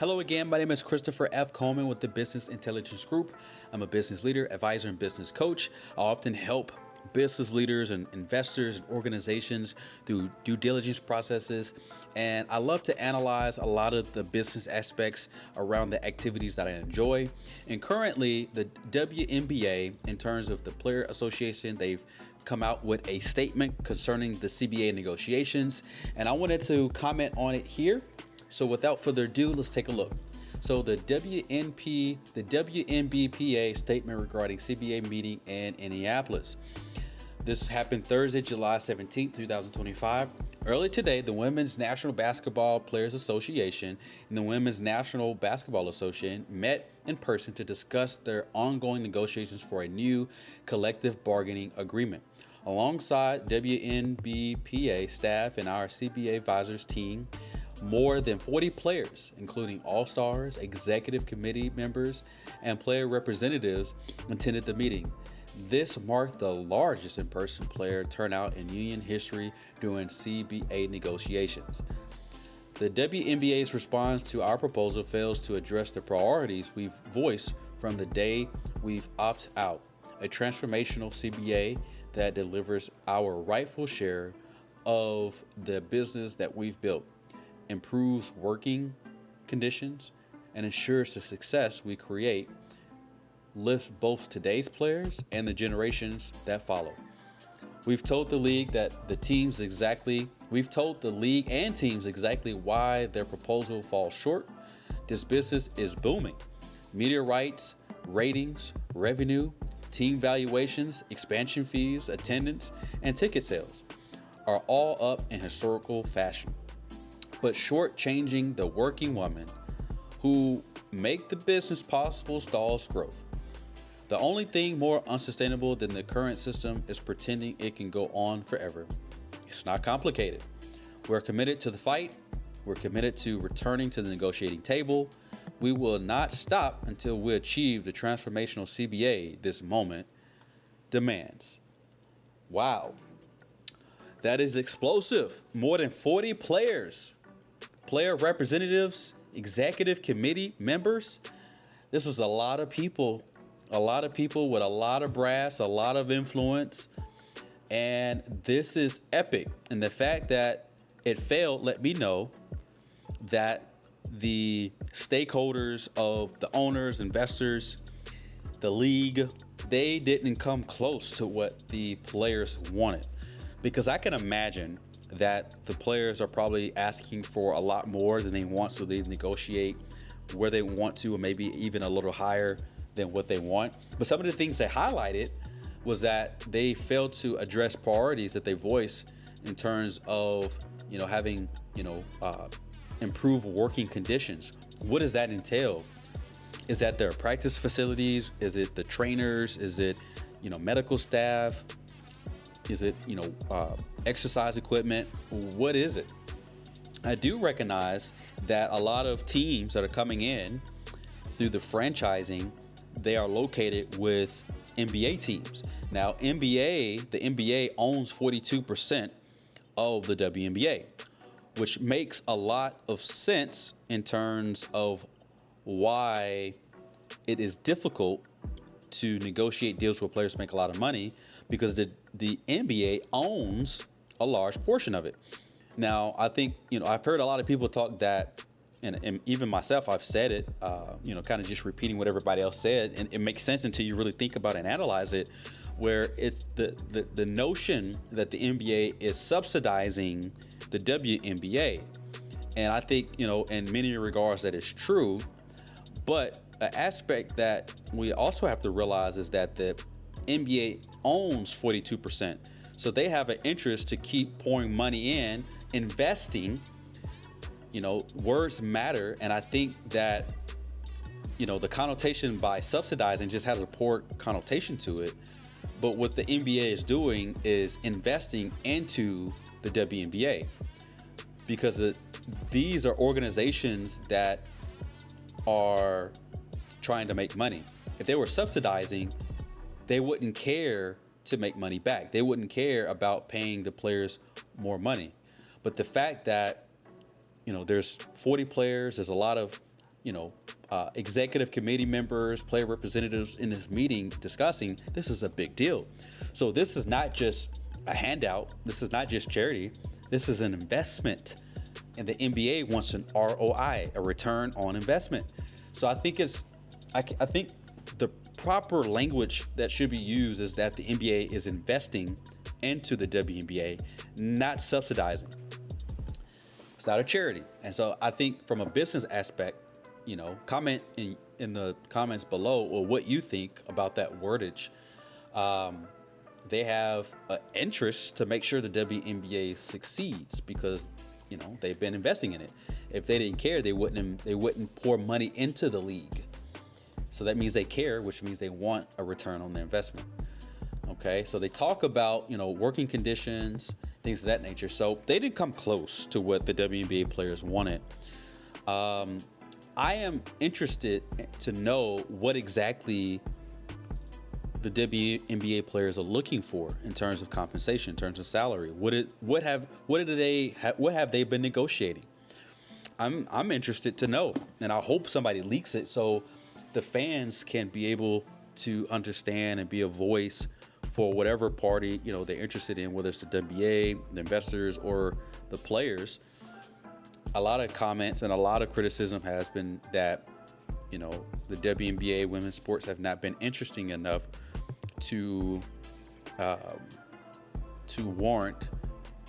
Hello again. My name is Christopher F. Coleman with the Business Intelligence Group. I'm a business leader, advisor, and business coach. I often help business leaders and investors and organizations through due diligence processes. And I love to analyze a lot of the business aspects around the activities that I enjoy. And currently, the WNBA, in terms of the Player Association, they've come out with a statement concerning the CBA negotiations. And I wanted to comment on it here. So without further ado, let's take a look. So the WNBPA statement regarding CBA meeting in Indianapolis. This happened Thursday, July 17th, 2025. Early today, the Women's National Basketball Players Association and the Women's National Basketball Association met in person to discuss their ongoing negotiations for a new collective bargaining agreement. Alongside WNBPA staff and our CBA advisors team, more than 40 players, including all-stars, executive committee members, and player representatives, attended the meeting. This marked the largest in-person player turnout in union history during CBA negotiations. The WNBA's response to our proposal fails to address the priorities we've voiced from the day we've opted out, a transformational CBA that delivers our rightful share of the business that we've built, improves working conditions, and ensures the success we create lifts both today's players and the generations that follow. We've told the league and teams exactly why their proposal falls short. This business is booming. Media rights, ratings, revenue, team valuations, expansion fees, attendance, and ticket sales are all up in historical fashion. But shortchanging the working women who make the business possible stalls growth. The only thing more unsustainable than the current system is pretending it can go on forever. It's not complicated. We're committed to the fight. We're committed to returning to the negotiating table. We will not stop until we achieve the transformational CBA this moment demands. Wow. That is explosive. More than 40 players. Player representatives, executive committee members. This was a lot of people with a lot of brass, a lot of influence. And this is epic. And the fact that it failed let me know that the stakeholders of the owners, investors, the league, they didn't come close to what the players wanted. Because I can imagine that the players are probably asking for a lot more than they want, so they negotiate where they want to, or maybe even a little higher than what they want. But some of the things they highlighted was that they failed to address priorities that they voiced in terms of, having, improved working conditions. What does that entail? Is that their practice facilities? Is it the trainers? Is it, medical staff? Is it, exercise equipment? What is it? I do recognize that a lot of teams that are coming in through the franchising, they are located with NBA teams. Now, the NBA owns 42% of the WNBA, which makes a lot of sense in terms of why it is difficult to negotiate deals where players make a lot of money, because the NBA owns a large portion of it. Now, I think, I've heard a lot of people talk that, and even myself, I've said it, kind of just repeating what everybody else said. And it makes sense until you really think about it and analyze it, where it's the notion that the NBA is subsidizing the WNBA. And I think, in many regards that is true. But an aspect that we also have to realize is that the NBA owns 42%. So they have an interest to keep pouring money in, investing. Words matter. And I think that, the connotation by subsidizing just has a poor connotation to it. But what the NBA is doing is investing into the WNBA, because these are organizations that are trying to make money. If they were subsidizing, they wouldn't care to make money back. They wouldn't care about paying the players more money. But the fact that, there's 40 players, there's a lot of you know, executive committee members, player representatives in this meeting discussing, this is a big deal. So this is not just a handout. This is not just charity. This is an investment. And the NBA wants an ROI, a return on investment. So I think I think the proper language that should be used is that the NBA is investing into the WNBA, not subsidizing. It's not a charity. And so I think from a business aspect, comment in the comments below or what you think about that wordage. They have an interest to make sure the WNBA succeeds because they've been investing in it. If they didn't care, they wouldn't pour money into the league. So that means they care, which means they want a return on their investment. Okay, so they talk about working conditions, things of that nature. So they didn't come close to what the WNBA players wanted. I am interested to know what exactly the WNBA players are looking for in terms of compensation, in terms of salary. What have they been negotiating? I'm interested to know, and I hope somebody leaks it so the fans can be able to understand and be a voice for whatever party they're interested in, whether it's the WNBA, the investors, or the players. A lot of comments and a lot of criticism has been that the WNBA women's sports have not been interesting enough to warrant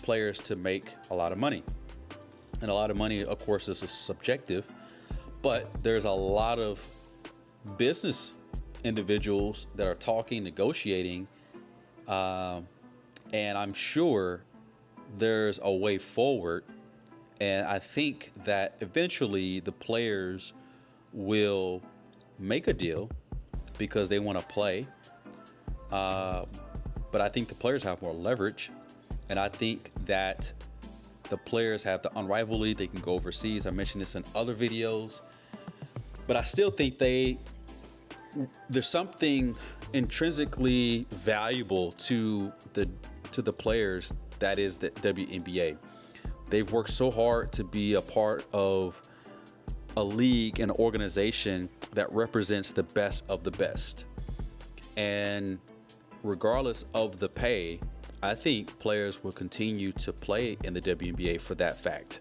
players to make a lot of money. And a lot of money, of course, is subjective, but there's a lot of business individuals that are talking, negotiating, and I'm sure there's a way forward. And I think that eventually the players will make a deal because they want to play. But I think the players have more leverage. And I think that the players have the Unrivaled League. They can go overseas. I mentioned this in other videos. But I still think there's something intrinsically valuable to the players that is the WNBA. They've worked so hard to be a part of a league and an organization that represents the best of the best. And regardless of the pay, I think players will continue to play in the WNBA for that fact.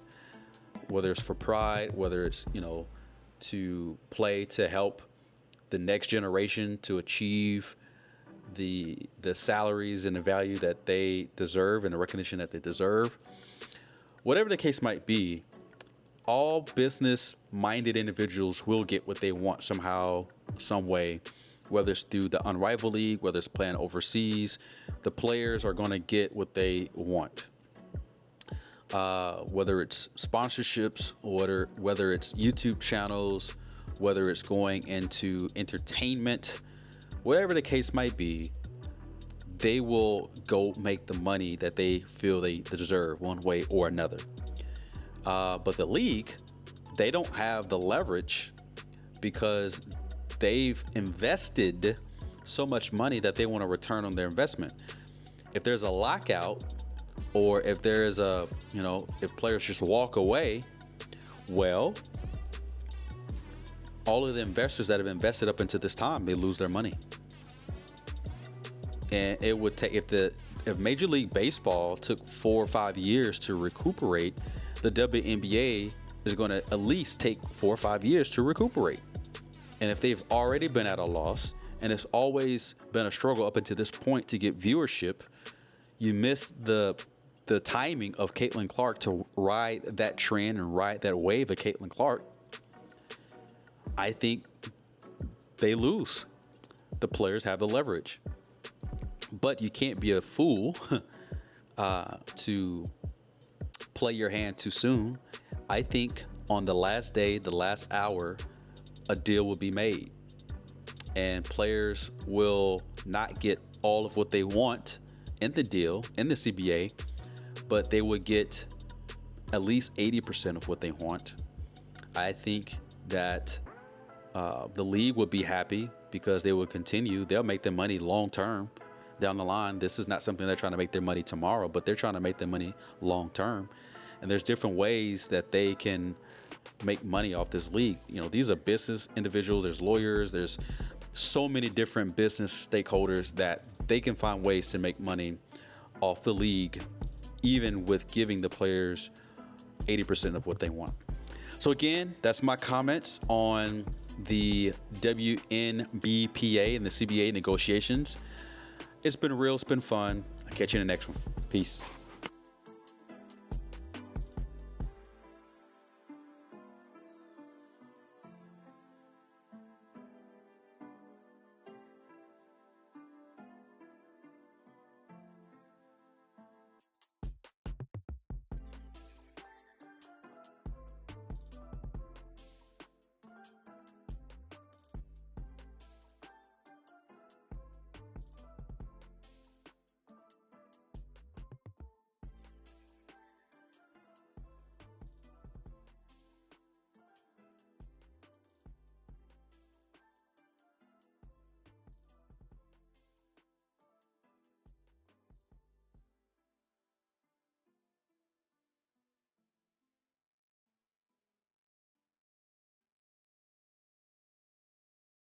Whether it's for pride, whether it's, to play to help the next generation to achieve the salaries and the value that they deserve and the recognition that they deserve. Whatever the case might be, all business-minded individuals will get what they want somehow, some way, whether it's through the Unrivaled League, whether it's playing overseas. The players are going to get what they want. Whether it's sponsorships, whether it's YouTube channels, whether it's going into entertainment, whatever the case might be, they will go make the money that they feel they deserve one way or another. But the league, they don't have the leverage because they've invested so much money that they want a return on their investment. If there's a lockout, or if there's if players just walk away, well, all of the investors that have invested up until this time, they lose their money. And it would take, if Major League Baseball took 4 or 5 years to recuperate, the WNBA is going to at least take 4 or 5 years to recuperate. And if they've already been at a loss, and it's always been a struggle up until this point to get viewership, you miss the timing of Caitlin Clark to ride that trend and ride that wave of Caitlin Clark. I think they lose. The players have the leverage. But you can't be a fool to play your hand too soon. I think on the last day, the last hour, a deal will be made. And players will not get all of what they want in the deal, in the CBA, but they would get at least 80% of what they want. I think that the league would be happy because they will continue. They'll make their money long term down the line. This is not something they're trying to make their money tomorrow, but they're trying to make their money long term. And there's different ways that they can make money off this league. You know, these are business individuals, there's lawyers, there's so many different business stakeholders that they can find ways to make money off the league, even with giving the players 80% of what they want. So again, that's my comments on the WNBPA and the CBA negotiations. It's been real, it's been fun. I'll catch you in the next one. Peace.